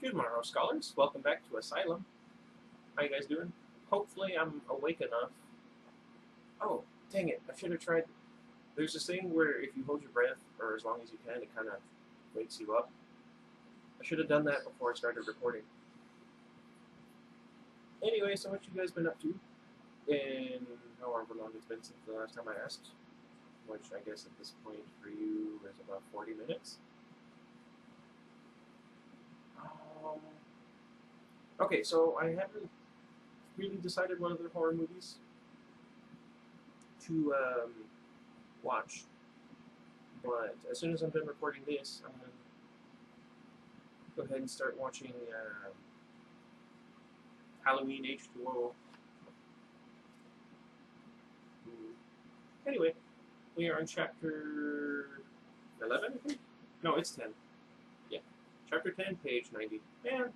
Good morrow, scholars. Welcome back to Asylum. How you guys doing? Hopefully I'm awake enough. Oh, dang it. I should have tried. There's this thing where if you hold your breath, or as long as you can, it kind of wakes you up. I should have done that before I started recording. Anyway, so what you guys been up to? In however long it's been since the last time I asked, which I guess at this point for you is about 40 minutes. Um, okay, so I haven't really decided what other horror movies to watch. But as soon as I'm done recording this, I'm going to go ahead and start watching Halloween H2O. Anyway, we are on chapter 11, I think? No, it's 10. Yeah. Chapter 10, page 90. And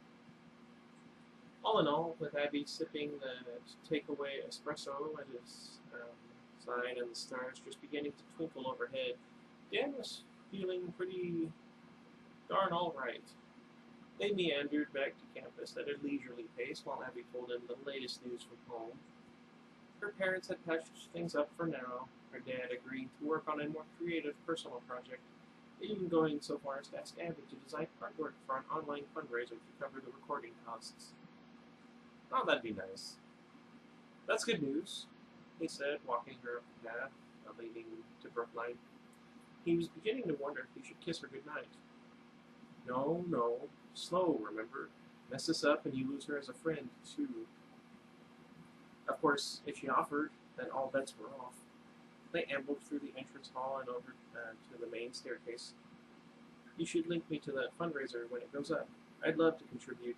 all in all, with Abby sipping the takeaway espresso at his side and the stars just beginning to twinkle overhead, Dan was feeling pretty darn all right. They meandered back to campus at a leisurely pace while Abby told him the latest news from home. Her parents had patched things up for now, her dad agreeing to work on a more creative personal project, even going so far as to ask Abby to design artwork for an online fundraiser to cover the recording costs. Oh, that'd be nice. That's good news, he said, walking her up the path leading to Brookline. He was beginning to wonder if he should kiss her goodnight. No, no, slow, remember? Mess this up and you lose her as a friend, too. Of course, if she offered, then all bets were off. They ambled through the entrance hall and over to the main staircase. You should link me to that fundraiser when it goes up. I'd love to contribute.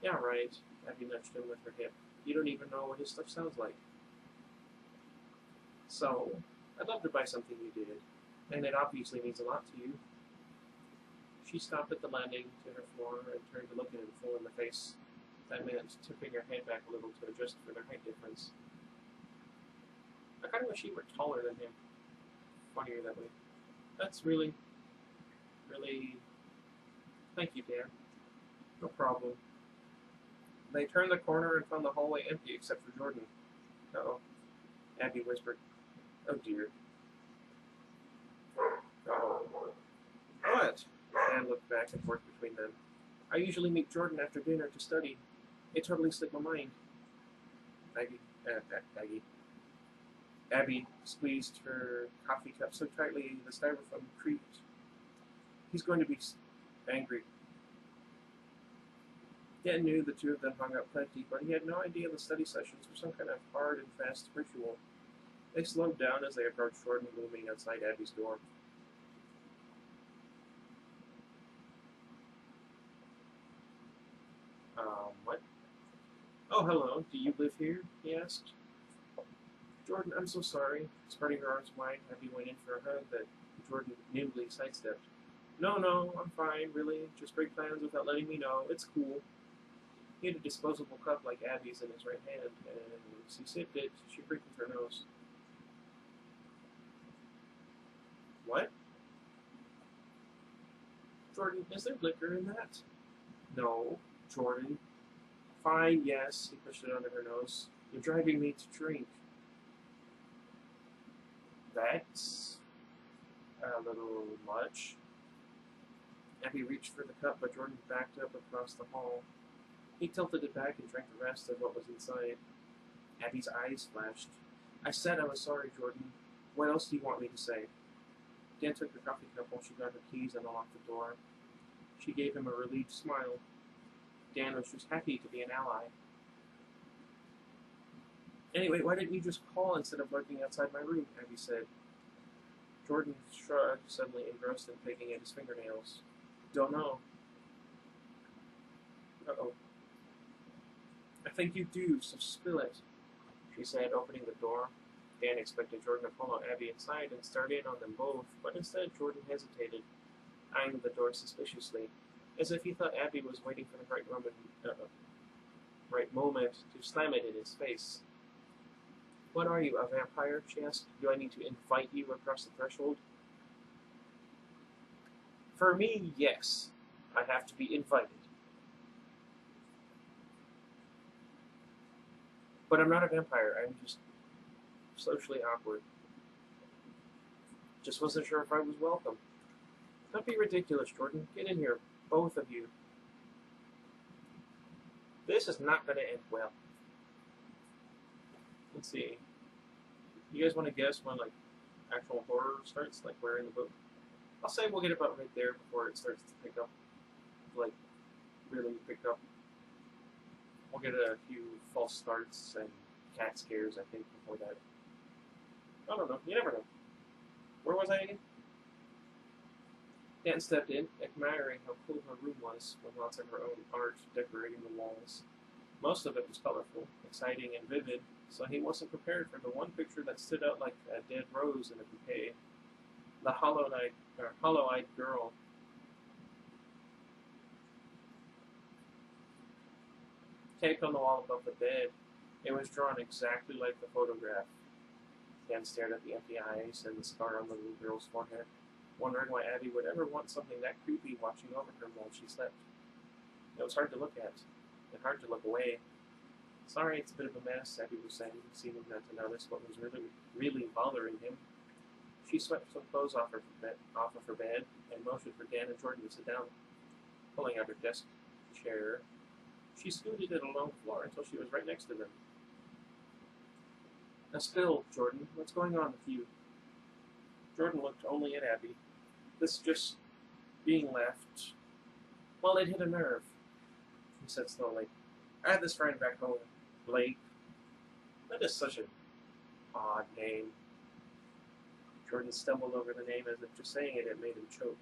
Yeah, right, Abby nudged him with her hip. You don't even know what his stuff sounds like. So, I'd love to buy something you did, and it obviously means a lot to you. She stopped at the landing to her floor and turned to look at him full in the face. That meant tipping her head back a little to adjust for their height difference. I kind of wish he were taller than him. Funnier that way. That's really... Thank you, Dan. No problem. They turned the corner and found the hallway empty except for Jordan. Uh-oh. Abby whispered. Oh, dear. Uh-oh. What? Dan looked back and forth between them. I usually meet Jordan after dinner to study. It totally slipped my mind. Abby squeezed her coffee cup so tightly the styrofoam creaked. He's going to be angry. Dan knew the two of them hung out plenty, but he had no idea the study sessions were some kind of hard and fast ritual. They slowed down as they approached Jordan looming outside Abby's door. What? Oh, hello. Do you live here? He asked. Jordan, I'm so sorry. Spreading her arms wide, Abby went in for a hug that Jordan nimbly sidestepped. No, I'm fine, really. Just break plans without letting me know. It's cool. He had a disposable cup like Abby's in his right hand, and as he sipped it, she wrinkled her nose. What? Jordan, is there liquor in that? No. Jordan. Fine, yes. He pushed it under her nose. You're driving me to drink. That's a little much. Abby reached for the cup, but Jordan backed up across the hall. He tilted it back and drank the rest of what was inside. Abby's eyes flashed. I said I was sorry, Jordan. What else do you want me to say? Dan took the coffee cup while she got her keys and unlocked the door. She gave him a relieved smile. Dan was just happy to be an ally. Anyway, why didn't you just call instead of lurking outside my room? Abby said. Jordan shrugged, suddenly engrossed in picking at his fingernails. Don't know. Uh-oh. I think you do, so spill it, she said, opening the door. Dan expected Jordan to follow Abby inside and start in on them both, but instead Jordan hesitated, eyeing the door suspiciously, as if he thought Abby was waiting for the right moment to slam it in his face. What are you, a vampire? She asked. Do I need to invite you across the threshold? For me, yes. I have to be invited. But I'm not a vampire. I'm just socially awkward. Just wasn't sure if I was welcome. Don't be ridiculous, Jordan. Get in here, both of you. This is not going to end well. Let's see. You guys want to guess when, like, actual horror starts? Like, where in the book? I'll say we'll get about right there before it starts to pick up. Like, really pick up. We'll get a few false starts and cat scares, I think, before that. I don't know. You never know. Where was I again? Dan stepped in, admiring how cool her room was, with lots of her own art decorating the walls. Most of it was colorful, exciting, and vivid, so he wasn't prepared for the one picture that stood out like a dead rose in a bouquet. The hollow-eyed girl. Taped on the wall above the bed, it was drawn exactly like the photograph. Dan stared at the empty eyes and the scar on the little girl's forehead, wondering why Abby would ever want something that creepy watching over her while she slept. It was hard to look at, and hard to look away. Sorry, it's a bit of a mess, Abby was saying, seeming not to notice what was really bothering him. She swept some clothes off of her bed and motioned for Dan and Jordan to sit down. Pulling out her desk chair, she scooted it along the floor until she was right next to them. Now spill, Jordan. What's going on with you? Jordan looked only at Abby. This just being left. Well, it hit a nerve, he said slowly. I had this friend back home, Blake. That is such an odd name. Jordan stumbled over the name as if just saying it made him choke.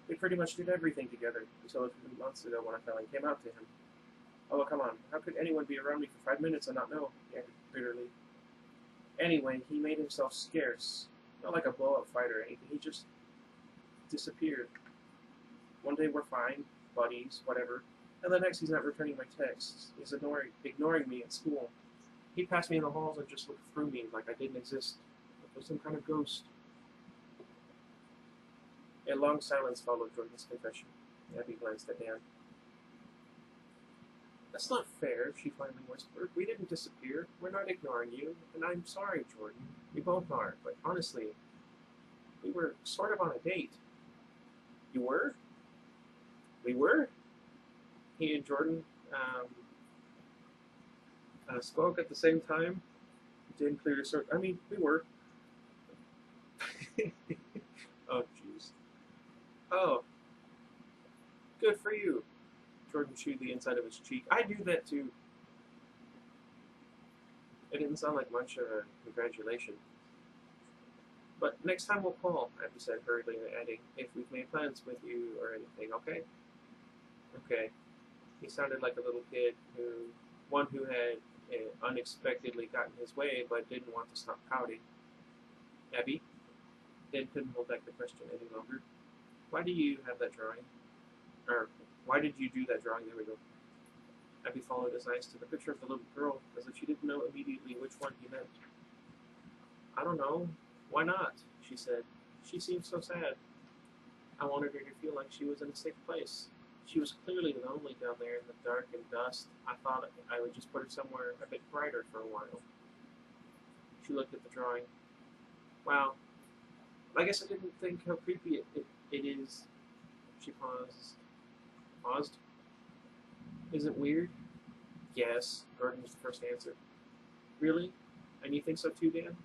We pretty much did everything together until a few months ago when I finally came out to him. Oh, come on. How could anyone be around me for 5 minutes and not know? He added bitterly. Anyway, he made himself scarce. Not like a blow-up fighter or anything. He just disappeared. One day we're fine, buddies, whatever. And the next he's not returning my texts. He's ignoring me at school. He'd pass me in the halls and just look through me like I didn't exist. Like I was some kind of ghost. A long silence followed Jordan's confession. Abby glanced at Dan. That's not fair, she finally whispered. We didn't disappear. We're not ignoring you. And I'm sorry, Jordan. We both are. But honestly, we were sort of on a date. You were? We were? He and Jordan spoke at the same time. Didn't clear the sort. I mean, we were. Oh, jeez. Oh. Good for you. Jordan chewed the inside of his cheek. I do that too. It didn't sound like much of a congratulation. But next time we'll call, Abby said hurriedly, adding, if we've made plans with you or anything, okay? Okay. He sounded like a little kid who had unexpectedly gotten his way but didn't want to stop pouting. Abby? Dan couldn't hold back the question any longer. Why do you have that drawing? Or, why did you do that drawing? There we go. Abby followed his eyes to the picture of the little girl, as if she didn't know immediately which one he meant. I don't know. Why not? She said. She seemed so sad. I wanted her to feel like she was in a safe place. She was clearly lonely down there in the dark and dust. I thought I would just put her somewhere a bit brighter for a while. She looked at the drawing. Wow. I guess I didn't think how creepy it is. She paused. Is it weird? Yes, Gordon was the first answer. Really? And you think so too, Dan?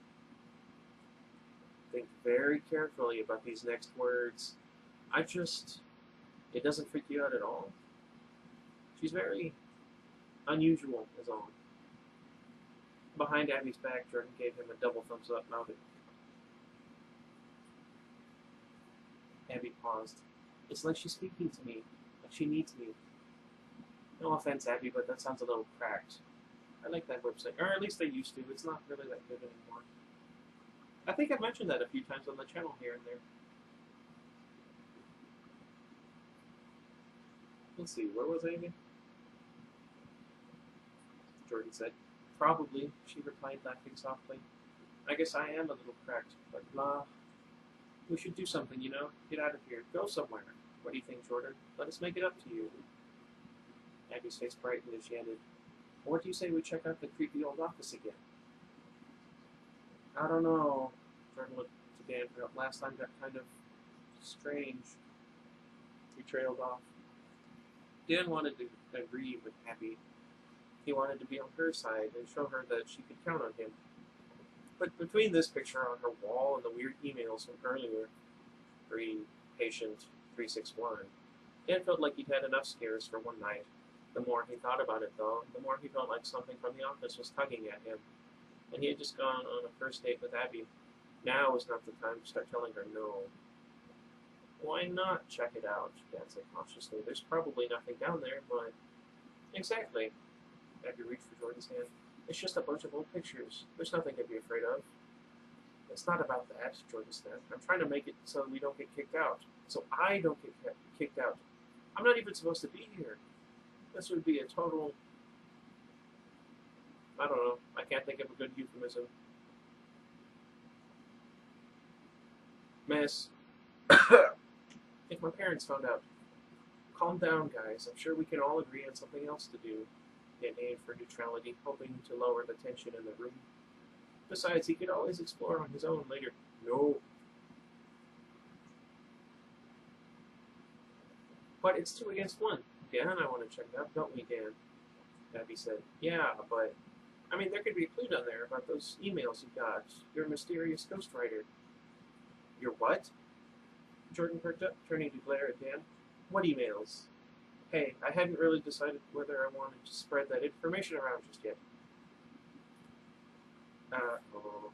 Think very carefully about these next words. It doesn't freak you out at all. She's very unusual, is all. Behind Abby's back, Jordan gave him a double thumbs up, nodded. Abby paused. It's like she's speaking to me, like she needs me. No offense, Abby, but that sounds a little cracked. I like that website, or at least they used to. It's not really that good anymore. I think I've mentioned that a few times on the channel here and there. Let's see, where was I again? Jordan said. Probably, she replied, laughing softly. I guess I am a little cracked, but blah. We should do something, you know? Get out of here. Go somewhere. What do you think, Jordan? Let us make it up to you. Abby's face brightened as she ended. What do you say we check out the creepy old office again? I don't know. Jordan looked to Dan. Last time got kind of strange. He trailed off. Dan wanted to agree with Abby. He wanted to be on her side and show her that she could count on him. But between this picture on her wall and the weird emails from earlier, patient 361, Dan felt like he'd had enough scares for one night. The more he thought about it, though, the more he felt like something from the office was tugging at him. And he had just gone on a first date with Abby. Now was not the time to start telling her no. Why not check it out? Dan said cautiously. There's probably nothing down there, but... Exactly. Abby reached for Jordan's hand. It's just a bunch of old pictures. There's nothing to be afraid of. It's not about that, Jordan said. I'm trying to make it so we don't get kicked out. So I don't get kicked out. I'm not even supposed to be here. This would be a total... I don't know. I can't think of a good euphemism. Mess. If my parents found out. Calm down, guys. I'm sure we can all agree on something else to do. Dan aimed for neutrality, hoping to lower the tension in the room. Besides, he could always explore on his own later. No. But it's 2 against 1. Dan and I want to check it out, don't we, Dan? Abby said. Yeah, but... I mean, there could be a clue down there about those emails you got. Your mysterious ghostwriter. Your what? Jordan perked up, turning to glare at Dan. What emails? Hey, I hadn't really decided whether I wanted to spread that information around just yet. Uh-oh.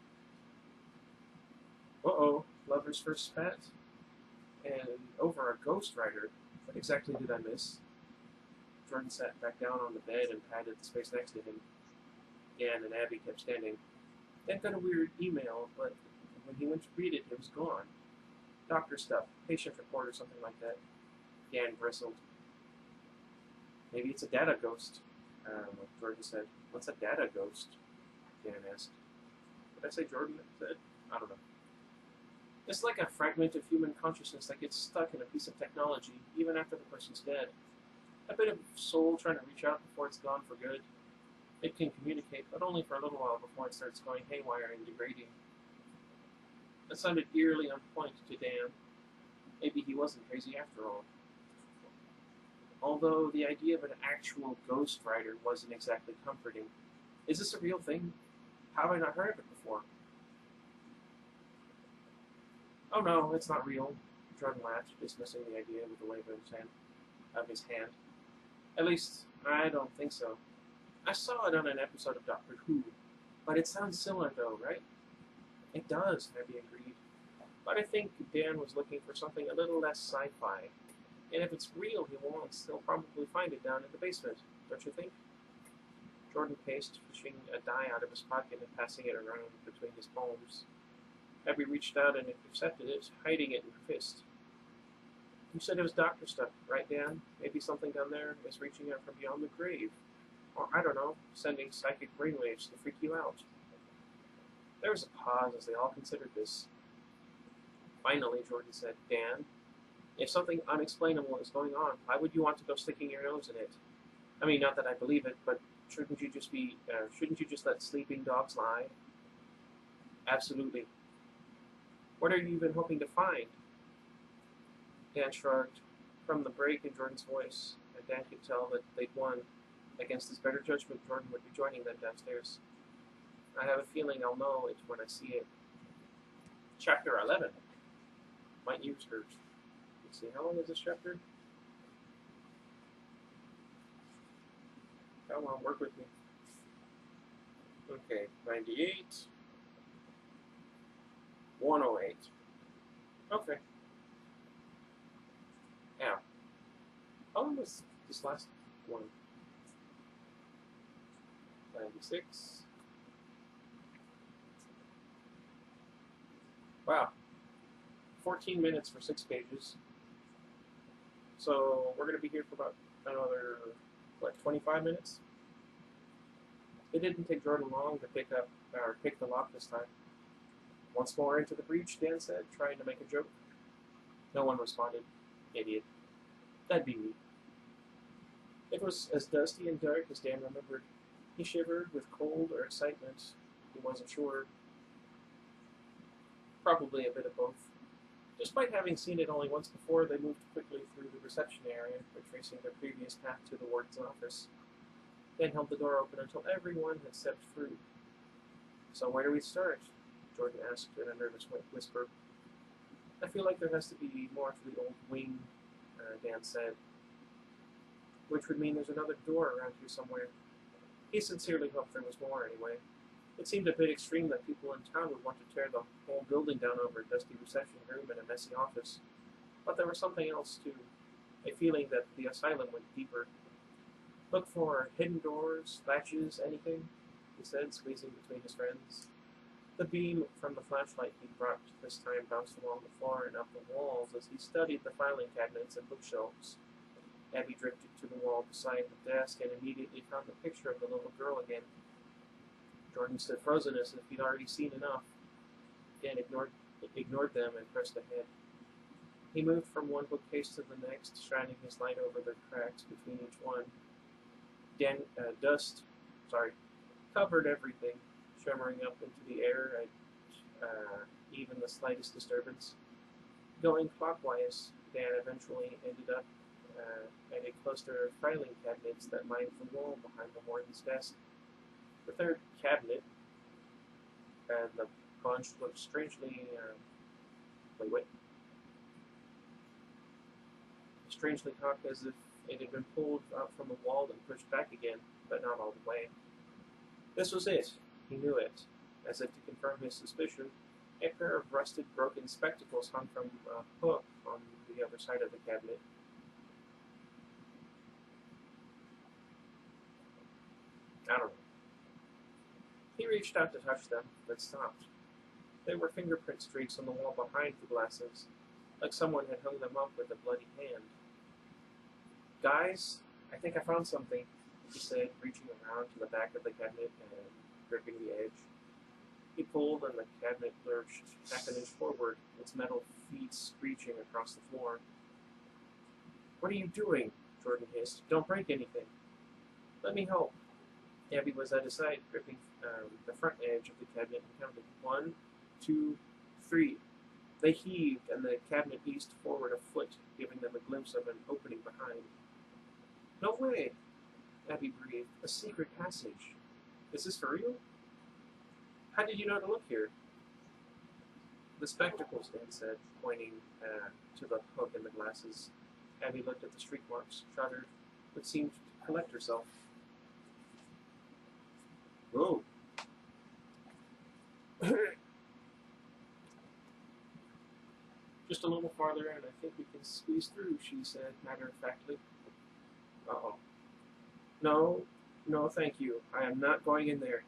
Uh-oh. Lover's first spat? And over a ghostwriter. What exactly did I miss? Jordan sat back down on the bed and patted the space next to him. Dan and Abby kept standing. Dan got a weird email, but when he went to read it, it was gone. Doctor stuff, patient report or something like that. Dan bristled. Maybe it's a data ghost, Jordan said. What's a data ghost? Dan asked. Did I say Jordan said? I don't know. It's like a fragment of human consciousness that gets stuck in a piece of technology, even after the person's dead. A bit of soul trying to reach out before it's gone for good. It can communicate, but only for a little while before it starts going haywire and degrading. That sounded eerily on point to Dan. Maybe he wasn't crazy after all. Although the idea of an actual ghostwriter wasn't exactly comforting. Is this a real thing? How have I not heard of it before? Oh no, it's not real. Jordan laughed, dismissing the idea with a wave of his hand. At least, I don't think so. I saw it on an episode of Doctor Who, but it sounds similar though, right? It does, Abby agreed. But I think Dan was looking for something a little less sci-fi. And if it's real he wants, he'll probably find it down in the basement, don't you think? Jordan paced, fishing a die out of his pocket and passing it around between his palms. Abby reached out and intercepted it, hiding it in her fist. You said it was doctor stuff, right, Dan? Maybe something down there is reaching out from beyond the grave. Or, I don't know, sending psychic brainwaves to freak you out. There was a pause as they all considered this. Finally, Jordan said, Dan, if something unexplainable is going on, why would you want to go sticking your nose in it? I mean, not that I believe it, but shouldn't you just let sleeping dogs lie? Absolutely. What are you even hoping to find? Dan shrugged. From the break in Jordan's voice, and Dan could tell that they'd won. Against his better judgment, Jordan would be joining them downstairs. I have a feeling I'll know it when I see it. Chapter 11. My ears hurt. Let's see, how long is this chapter? Come on, work with me. Okay, 98. 108. Okay. Now, how long was this last one? 96. Wow. 14 minutes for 6 pages. So we're going to be here for about another, 25 minutes? It didn't take Jordan long to pick the lock this time. Once more into the breach, Dan said, trying to make a joke. No one responded. Idiot. That'd be neat. It was as dusty and dark as Dan remembered. He shivered with cold or excitement. He wasn't sure. Probably a bit of both. Despite having seen it only once before, they moved quickly through the reception area, retracing their previous path to the warden's office. Dan held the door open until everyone had stepped through. So where do we start? Jordan asked in a nervous whisper. I feel like there has to be more to the old wing, Dan said. Which would mean there's another door around here somewhere. He sincerely hoped there was more anyway. It seemed a bit extreme that people in town would want to tear the whole building down over a dusty reception room and a messy office. But there was something else too. A feeling that the asylum went deeper. Look for hidden doors, latches, anything, he said, squeezing between his friends. The beam from the flashlight he brought this time bounced along the floor and up the walls as he studied the filing cabinets and bookshelves. Abby drifted to the wall beside the desk and immediately found the picture of the little girl again. Jordan stood frozen as if he'd already seen enough. Dan ignored them and pressed ahead. He moved from one bookcase to the next, shining his light over the cracks between each one. Dust covered everything, shimmering up into the air at even the slightest disturbance. Going clockwise, Dan eventually ended up at a cluster of filing cabinets that lined the wall behind the warden's desk. The third cabinet, and the bunch looked strangely, strangely cocked as if it had been pulled out from the wall and pushed back again, but not all the way. This was it. He knew it. As if to confirm his suspicion, a pair of rusted, broken spectacles hung from a hook on the other side of the cabinet. I don't know. He reached out to touch them, but stopped. They were fingerprint streaks on the wall behind the glasses, like someone had hung them up with a bloody hand. Guys, I think I found something, he said, reaching around to the back of the cabinet and gripping the edge. He pulled and the cabinet lurched half an inch forward, its metal feet screeching across the floor. What are you doing? Jordan hissed. Don't break anything. Let me help. Abby was at his side, gripping the front edge of the cabinet and counted 1, 2, 3. They heaved, and the cabinet eased forward a foot, giving them a glimpse of an opening behind. No way, Abby breathed. A secret passage. Is this for real? How did you know to look here? The spectacles, Dan said, pointing to the hook in the glasses. Abby looked at the streak marks, shuddered, but seemed to collect herself. Whoa. Just a little farther, and I think we can squeeze through, she said, matter-of-factly. Uh-oh. No, thank you. I am not going in there.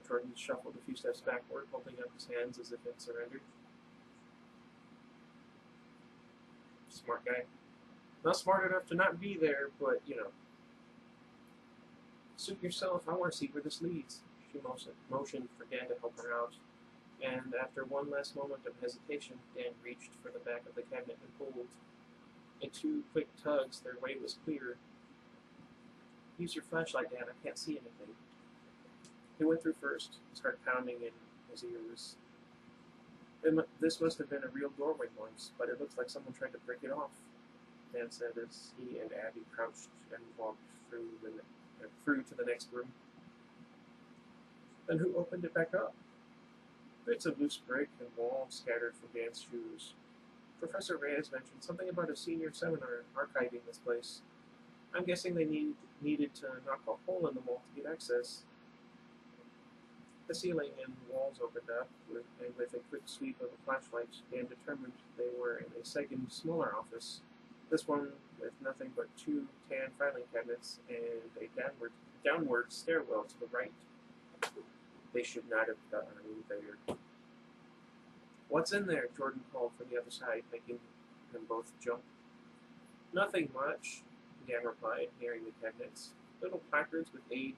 Jordan shuffled a few steps backward, holding up his hands as if in surrender. Smart guy. Not smart enough to not be there, but, you know. Suit yourself. I want to see where this leads. She motioned for Dan to help her out, and after one last moment of hesitation, Dan reached for the back of the cabinet and pulled. In 2 quick tugs, their way was clear. Use your flashlight, Dan. I can't see anything. He went through first, his heart pounding in his ears. This must have been a real doorway once, but it looks like someone tried to break it off, Dan said as he and Abby crouched and walked through to the next room. Then who opened it back up? Bits of loose brick and wall scattered from Dan's shoes. Professor Reyes mentioned something about a senior seminar archiving this place. I'm guessing they needed to knock a hole in the wall to get access. The ceiling and walls opened up, and with a quick sweep of the flashlight, Dan determined they were in a second, smaller office. This one with nothing but 2 tan filing cabinets and a downward stairwell to the right. They should not have gotten there. What's in there? Jordan called from the other side, making them both jump. Nothing much, Dan replied, nearing the cabinets. Little placards with A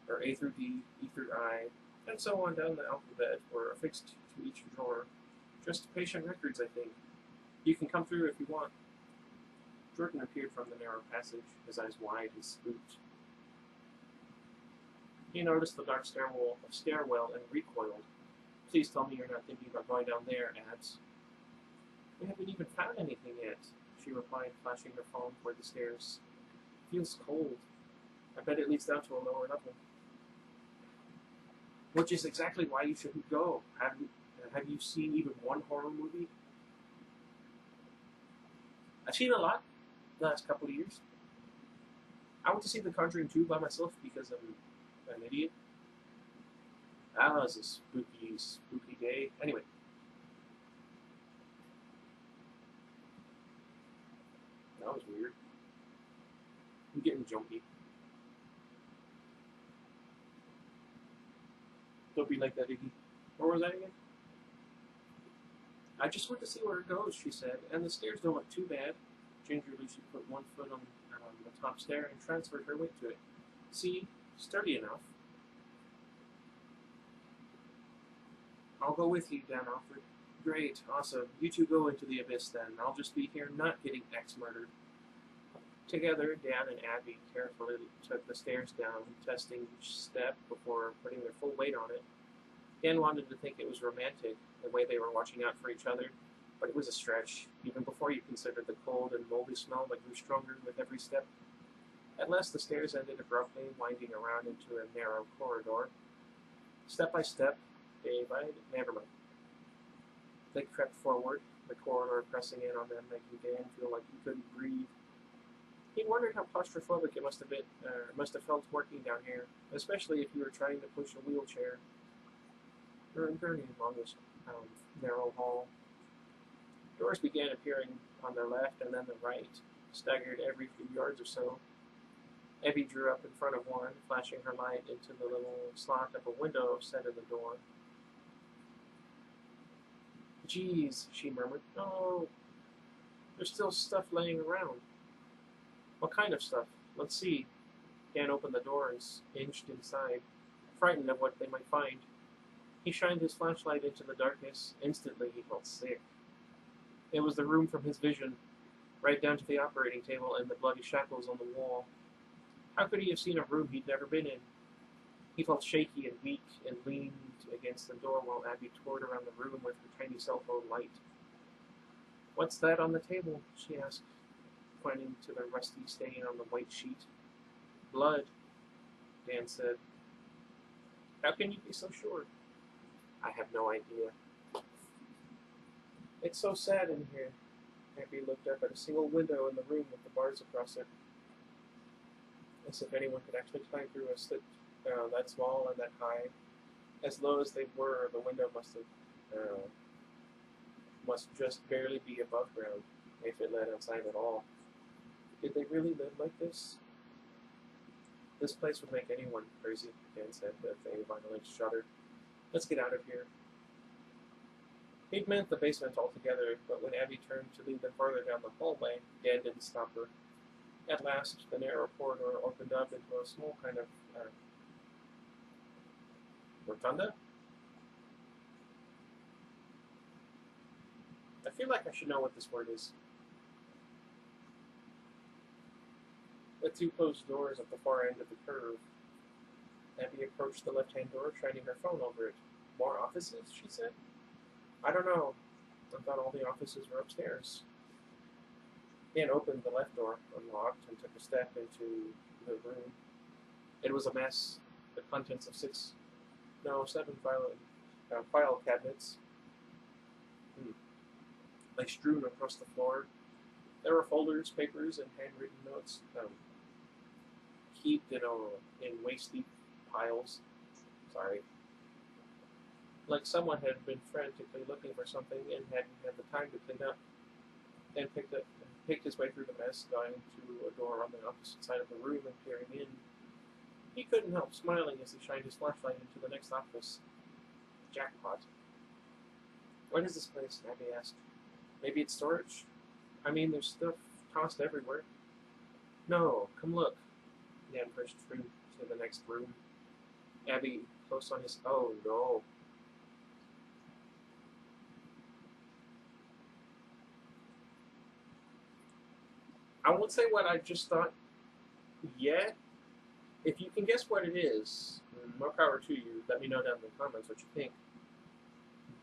through D, E through I, and so on down the alphabet were affixed to each drawer. Just patient records, I think. You can come through if you want. Jordan appeared from the narrow passage, his eyes wide and spooked. He noticed the dark stairwell and recoiled. Please tell me you're not thinking about going down there, Abs. We haven't even found anything yet, she replied, flashing her phone toward the stairs. Feels cold. I bet it leads down to a lower level. Which is exactly why you shouldn't go. Have you seen even one horror movie? I've seen a lot the last couple of years. I went to see The Conjuring 2 by myself because I'm an idiot. That was a spooky day. Anyway. That was weird. I'm getting jumpy. Don't be like that, Iggy. Where was I again? I just went to see where it goes, she said, and the stairs don't look too bad. Gingerly, she put one foot on the top stair and transferred her weight to it. See? Sturdy enough. I'll go with you, Dan offered. Great, awesome. You two go into the abyss then. I'll just be here not getting X-murdered. Together, Dan and Abby carefully took the stairs down, testing each step before putting their full weight on it. Dan wanted to think it was romantic, the way they were watching out for each other, but it was a stretch, even before you considered the cold and moldy smell that grew stronger with every step. At last the stairs ended abruptly, winding around into a narrow corridor. Step by step, never mind. They crept forward, the corridor pressing in on them, making Dan feel like he couldn't breathe. He wondered how claustrophobic it must have felt working down here, especially if you were trying to push a wheelchair. Or gurney along this narrow hall. Doors began appearing on their left and then the right, staggered every few yards or so. Abby drew up in front of one, flashing her light into the little slot of a window set in the door. Geez, she murmured. Oh, there's still stuff laying around. What kind of stuff? Let's see. Dan opened the door and inched inside, frightened of what they might find. He shined his flashlight into the darkness. Instantly, he felt sick. It was the room from his vision, right down to the operating table and the bloody shackles on the wall. How could he have seen a room he'd never been in? He felt shaky and weak and leaned against the door while Abby toured around the room with her tiny cell phone light. What's that on the table? She asked, pointing to the rusty stain on the white sheet. Blood, Dan said. How can you be so sure? I have no idea. It's so sad in here. Abby looked up at a single window in the room with the bars across it. As if anyone could actually climb through a slit that small and that high. As low as they were, the window must just barely be above ground, if it led outside at all. Did they really live like this? This place would make anyone crazy, Dan said with a violent shudder. Let's get out of here. He'd meant the basement altogether, but when Abby turned to lead them farther down the hallway, Dan didn't stop her. At last, the narrow corridor opened up into a small kind of rotunda? I feel like I should know what this word is. With two closed doors at the far end of the curve. Abby approached the left-hand door, shining her phone over it. More offices, she said? I don't know. I thought all the offices were upstairs. Dan opened the left door, unlocked, and took a step into the room. It was a mess. The contents of 7 file cabinets lay strewn across the floor. There were folders, papers, and handwritten notes heaped in waist-deep piles. Sorry. Like someone had been frantically looking for something and hadn't had the time to clean up. Dan picked his way through the mess, going to a door on the opposite side of the room and peering in. He couldn't help smiling as he shined his flashlight into the next office. Jackpot. What is this place? Abby asked. Maybe it's storage? I mean, there's stuff tossed everywhere. No, come look. Dan pushed through to the next room. Abby, close on his... Oh, no. I won't say what I just thought yet. If you can guess what it is, more power to you. Let me know down in the comments what you think.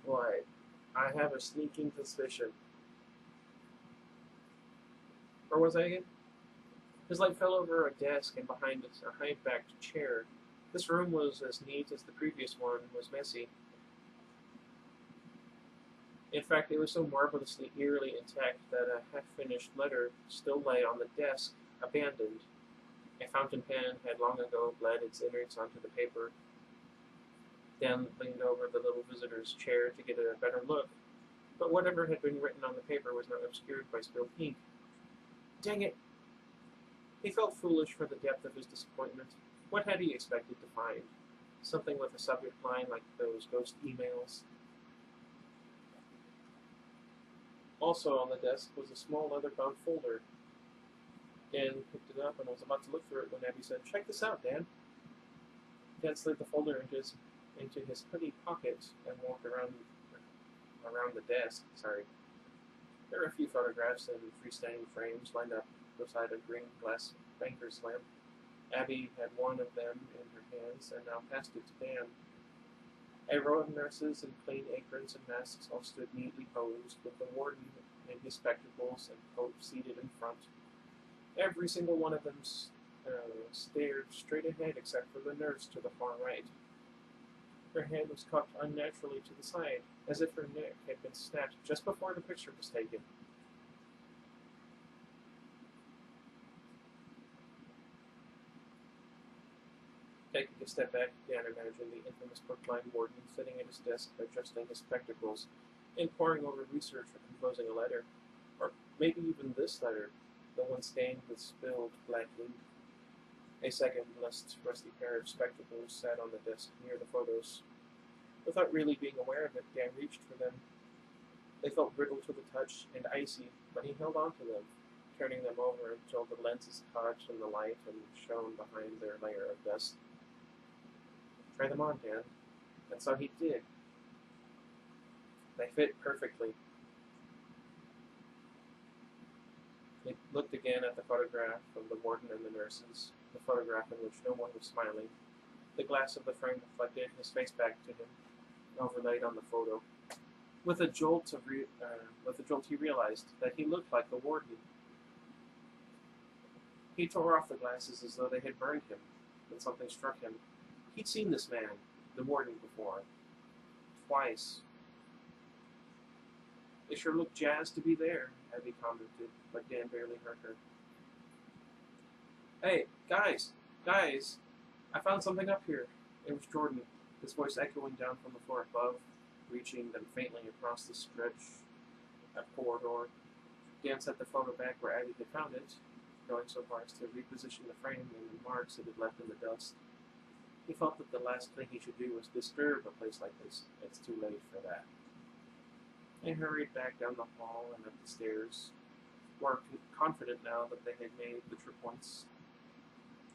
But I have a sneaking suspicion. Where was I again? His light fell over a desk and behind a high-backed chair. This room was as neat as the previous one was messy. In fact, it was so marvelously eerily intact that a half-finished letter still lay on the desk, abandoned. A fountain pen had long ago bled its innards onto the paper. Dan leaned over the little visitor's chair to get a better look, but whatever had been written on the paper was not obscured by spilled ink. Dang it! He felt foolish for the depth of his disappointment. What had he expected to find? Something with a subject line like those ghost emails. Also on the desk was a small leather-bound folder. Dan picked it up and was about to look through it when Abby said, "Check this out, Dan." Dan slid the folder into his hoodie pocket and walked around the desk. There were a few photographs in freestanding frames lined up beside a green glass banker's lamp. Abby had one of them in her hands and now passed it to Dan. A row of nurses in clean aprons and masks all stood neatly posed, with the warden in his spectacles and coat seated in front. Every single one of them stared straight ahead except for the nurse to the far right. Her head was cocked unnaturally to the side, as if her neck had been snapped just before the picture was taken. Taking a step back, Dan imagined the infamous book-lined warden sitting at his desk adjusting his spectacles and poring over research or composing a letter. Or maybe even this letter, the one stained with spilled black ink. A second, less rusty pair of spectacles sat on the desk near the photos. Without really being aware of it, Dan reached for them. They felt brittle to the touch and icy, but he held on to them, turning them over until the lenses caught in the light and shone behind their layer of dust. "Try them on, Dan." And so he did. They fit perfectly. He looked again at the photograph of the warden and the nurses, the photograph in which no one was smiling. The glass of the frame reflected his face back to him, overlaid on the photo. With a jolt, he realized that he looked like the warden. He tore off the glasses as though they had burned him, then something struck him. He'd seen this man, the warden, before. Twice. "They sure look jazzed to be there," Abby commented, but Dan barely heard her. "Hey, guys! I found something up here." It was Jordan, his voice echoing down from the floor above, reaching them faintly across the stretch of corridor. Dan set the photo back where Abby had found it, going so far as to reposition the frame and the marks it had left in the dust. He felt that the last thing he should do was disturb a place like this. It's too late for that. They hurried back down the hall and up the stairs, more confident now that they had made the trip once.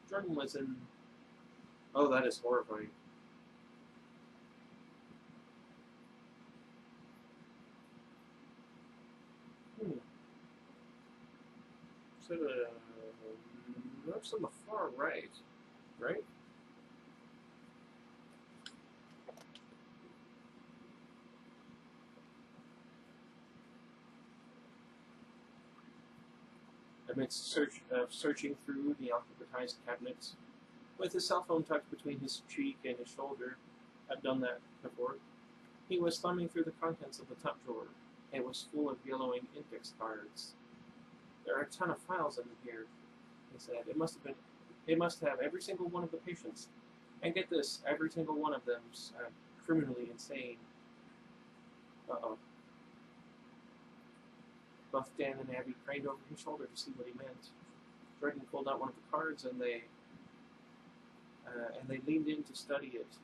Jordan was in... Oh, that is horrifying. So that's on the far right, right? Amidst searching through the alphabetized cabinets, with his cell phone tucked between his cheek and his shoulder, I've done that before, he was thumbing through the contents of the top drawer. It was full of yellowing index cards. "There are a ton of files in here," he said. It must have every single one of the patients. And get this, every single one of them's criminally insane. Uh-oh. Both Dan and Abby craned over his shoulder to see what he meant. Jordan pulled out one of the cards and they leaned in to study it.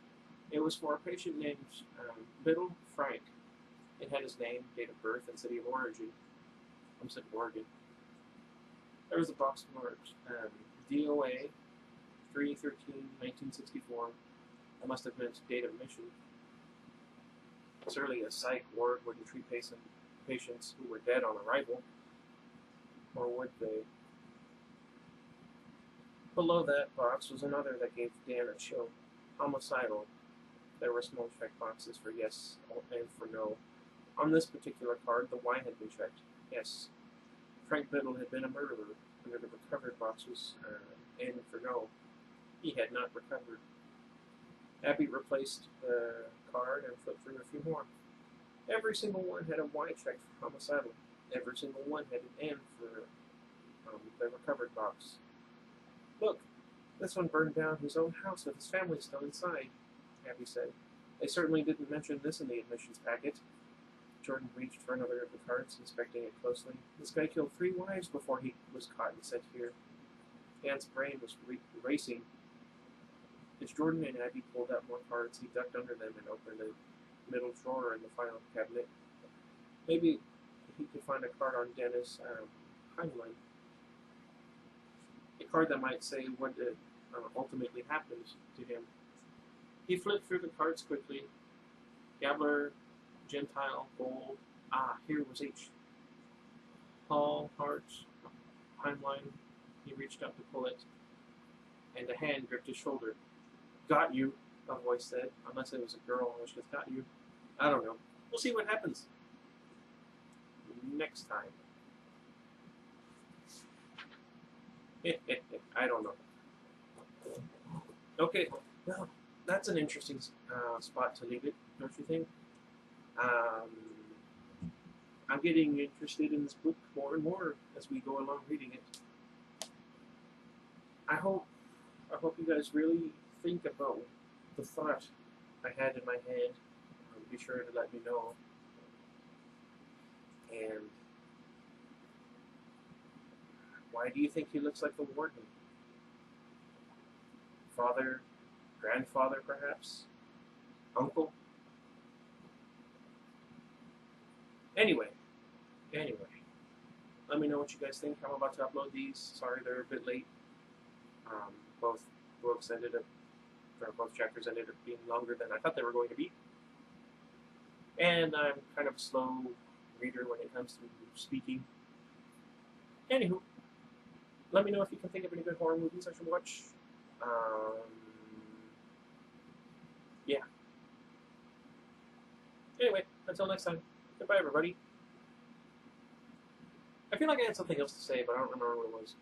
It was for a patient named Biddle Frank. It had his name, date of birth, and city of origin. Oregon. There was a box marked DOA 3/13/1964. That must have meant date of admission. Surely a psych ward wouldn't treat patients who were dead on arrival. Or would they? Below that box was another that gave Dan a chill. Homicidal. There were small check boxes for yes and for no. On this particular card, the Y had been checked. Yes. Frank Biddle had been a murderer. Under the recovered box was N for no. He had not recovered. Abby replaced the card and flipped through a few more. Every single one had a Y check for homicidal. Every single one had an N for the recovered box. Look, this one burned down his own house with his family still inside, Abby said. They certainly didn't mention this in the admissions packet. Jordan reached for another of the cards, inspecting it closely. This guy killed 3 wives before he was caught and sent here. Dan's brain was racing. As Jordan and Abby pulled out more cards, he ducked under them and opened a middle drawer in the file cabinet. Maybe he could find a card on Dennis Heinlein. A card that might say what ultimately happened to him. He flipped through the cards quickly. Gabler, Gentile, Gold. Ah, here was H. Hall, Hart, Heinlein. He reached up to pull it, and a hand gripped his shoulder. Got you, a voice said. Unless it was a girl, which just got you. I don't know. We'll see what happens next time. I don't know. Okay, well, that's an interesting spot to leave it, don't you think? I'm getting interested in this book more and more as we go along reading it. I hope you guys really think about the thought I had in my head. Be sure to let me know. And why do you think he looks like the warden? Father, grandfather, perhaps? Uncle? Anyway, let me know what you guys think. I'm about to upload these. Sorry they're a bit late. Both books ended up, or both chapters ended up being longer than I thought they were going to be. And I'm kind of a slow reader when it comes to speaking. Anywho, let me know if you can think of any good horror movies I should watch. Yeah. Anyway, until next time. Goodbye, everybody. I feel like I had something else to say, but I don't remember what it was.